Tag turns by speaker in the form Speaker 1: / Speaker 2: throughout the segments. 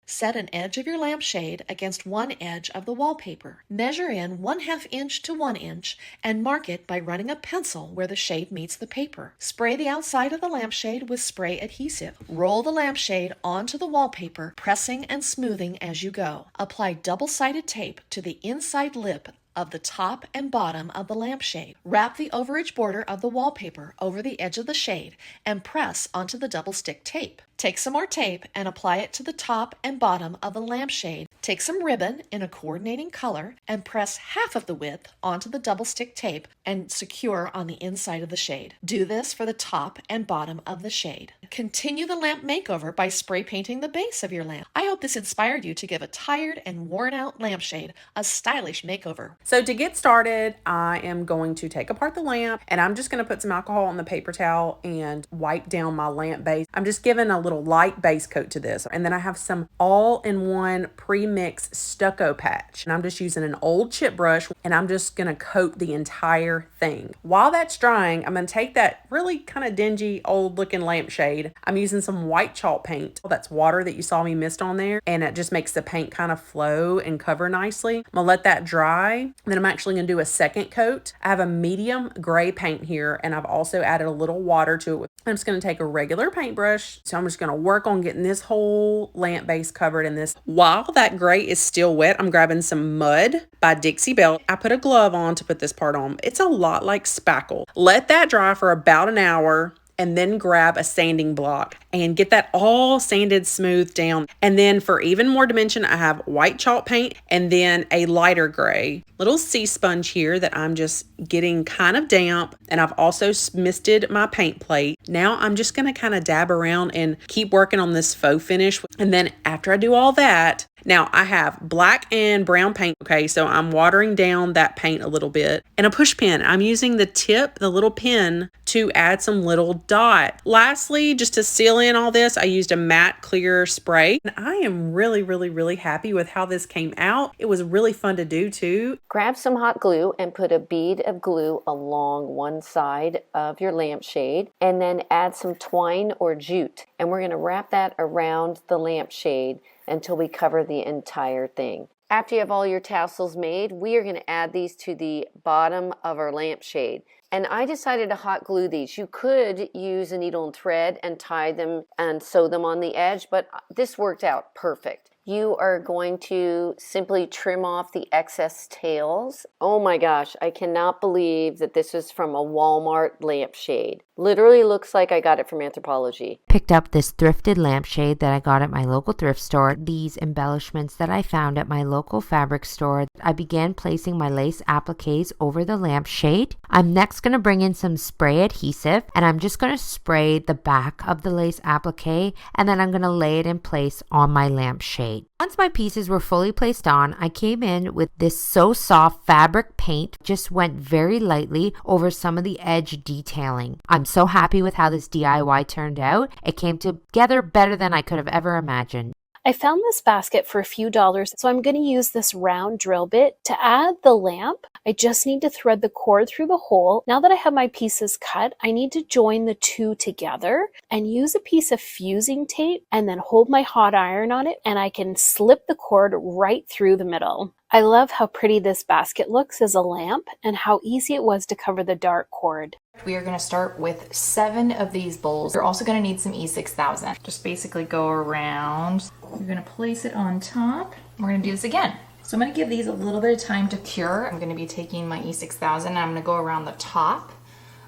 Speaker 1: Set an edge of your lampshade against one edge of the wallpaper. Measure in 1/2 inch to 1 inch and mark it by running a pencil where the shade meets the paper. Spray the outside of the lampshade with spray adhesive. Roll the lampshade onto the wallpaper, pressing and smoothing as you go. Apply double-sided tape to the inside lip of the top and bottom of the lampshade. Wrap the overage border of the wallpaper over the edge of the shade and press onto the double stick tape. Take some more tape and apply it to the top and bottom of the lampshade. Take some ribbon in a coordinating color and press half of the width onto the double stick tape and secure on the inside of the shade. Do this for the top and bottom of the shade. Continue the lamp makeover by spray painting the base of your lamp. I hope this inspired you to give a tired and worn out lampshade a stylish makeover.
Speaker 2: So to get started, I am going to take apart the lamp and I'm just going to put some alcohol on the paper towel and wipe down my lamp base. I'm just giving a little light base coat to this. And then I have some all-in-one pre-mix stucco patch. And I'm just using an old chip brush and I'm just going to coat the entire thing. While that's drying, I'm going to take that really kind of dingy old looking lampshade. I'm using some white chalk paint. That's water that you saw me mist on there. And it just makes the paint kind of flow and cover nicely. I'm going to let that dry. Then I'm actually going to do a second coat. I have a medium gray paint here and I've also added a little water to it. I'm just going to take a regular paintbrush. So I'm just going to work on getting this whole lamp base covered in this. While that gray is still wet, I'm grabbing some mud by Dixie Belle. I put a glove on to put this part on. It's a lot like spackle. Let that dry for about an hour and then grab a sanding block and get that all sanded smooth down. And then for even more dimension, I have white chalk paint and then a lighter gray little sea sponge here that I'm just getting kind of damp. And I've also misted my paint plate. Now I'm just going to kind of dab around and keep working on this faux finish. And then after I do all that, now I have black and brown paint. Okay, so I'm watering down that paint a little bit and a push pin. I'm using the tip, the little pin, to add some little dot. Lastly, just to seal in all this, I used a matte clear spray. And I am really happy with how this came out. It was really fun to do too.
Speaker 3: Grab some hot glue and put a bead of glue along one side of your lampshade and then add some twine or jute. And we're going to wrap that around the lampshade until we cover the entire thing. After you have all your tassels made, we are going to add these to the bottom of our lampshade. And I decided to hot glue these. You could use a needle and thread and tie them and sew them on the edge, but this worked out perfect. You are going to simply trim off the excess tails. Oh my gosh, I cannot believe that this is from a Walmart lampshade. Literally looks like I got it from Anthropologie.
Speaker 4: Picked up this thrifted lampshade that I got at my local thrift store. These embellishments that I found at my local fabric store. I began placing my lace appliques over the lampshade. I'm next going to bring in some spray adhesive and I'm just going to spray the back of the lace applique and then I'm going to lay it in place on my lampshade. Once my pieces were fully placed on, I came in with this So Soft fabric paint, just went very lightly over some of the edge detailing. I'm so happy with how this DIY turned out. It came together better than I could have ever imagined.
Speaker 5: I found this basket for a few dollars, so I'm going to use this round drill bit to add the lamp. I just need to thread the cord through the hole. Now that I have my pieces cut, I need to join the two together and use a piece of fusing tape and then hold my hot iron on it and I can slip the cord right through the middle. I love how pretty this basket looks as a lamp and how easy it was to cover the dark cord.
Speaker 6: We are going to start with 7 of these bowls. You're also going to need some E6000. Just basically go around. You're going to place it on top. We're going to do this again. So I'm going to give these a little bit of time to cure. I'm going to be taking my E6000 and I'm going to go around the top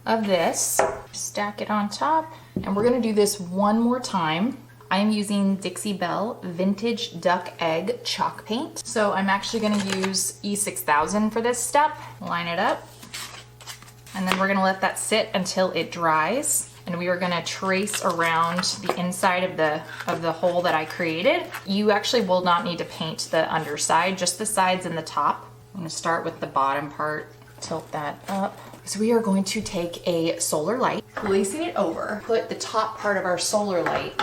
Speaker 6: of this, stack it on top, and we're going to do this one more time. I am using Dixie Belle Vintage Duck Egg Chalk Paint. So I'm actually going to use E6000 for this step. Line it up. And then we're going to let that sit until it dries. And we are going to trace around the inside of the hole that I created. You actually will not need to paint the underside, just the sides and the top. I'm going to start with the bottom part, tilt that up. So we are going to take a solar light, placing it over, put the top part of our solar light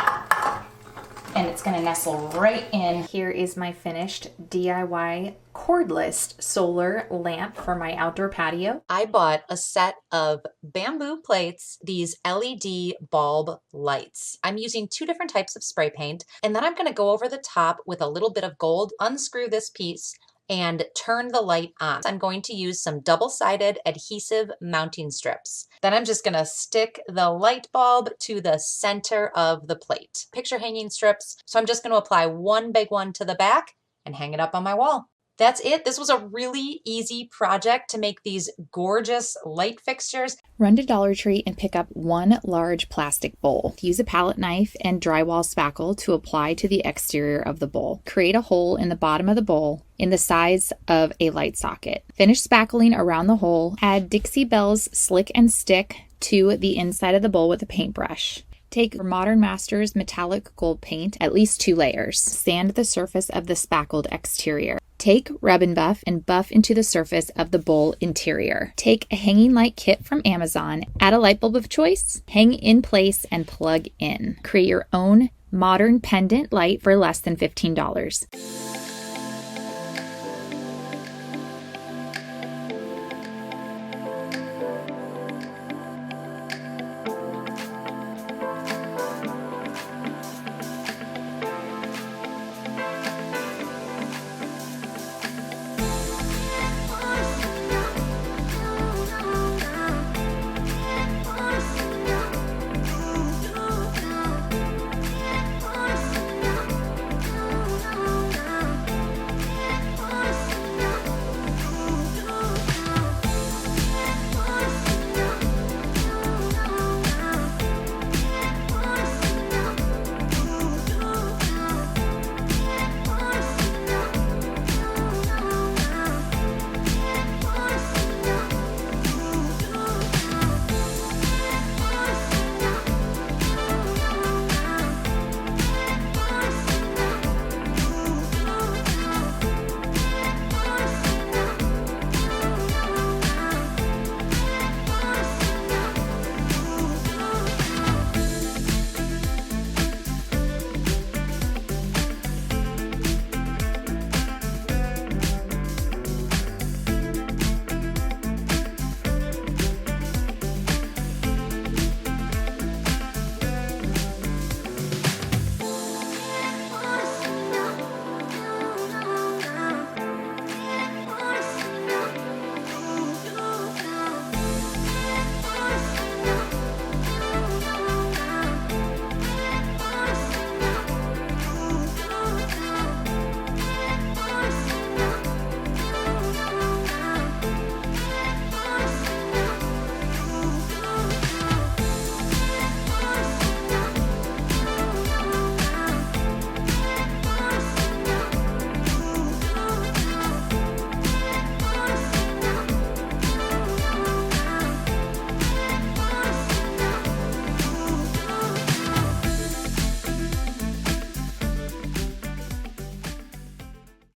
Speaker 6: and it's gonna nestle right in. Here is my finished DIY cordless solar lamp for my outdoor patio.
Speaker 1: I bought a set of bamboo plates, these LED bulb lights. I'm using 2 different types of spray paint, and then I'm going to go over the top with a little bit of gold, unscrew this piece, and turn the light on. I'm going to use some double-sided adhesive mounting strips. Then I'm just going to stick the light bulb to the center of the plate. Picture hanging strips, so I'm just going to apply one big one to the back and hang it up on my wall. That's it. This was a really easy project to make these gorgeous light fixtures.
Speaker 6: Run to Dollar Tree and pick up 1 large plastic bowl. Use a palette knife and drywall spackle to apply to the exterior of the bowl. Create a hole in the bottom of the bowl in the size of a light socket. Finish spackling around the hole. Add Dixie Belle's Slick and Stick to the inside of the bowl with a paintbrush. Take Modern Masters metallic gold paint, at least 2 layers. Sand the surface of the spackled exterior. Take Rub and Buff and buff into the surface of the bowl interior. Take a hanging light kit from Amazon, add a light bulb of choice, hang in place, and plug in. Create your own modern pendant light for less than $15.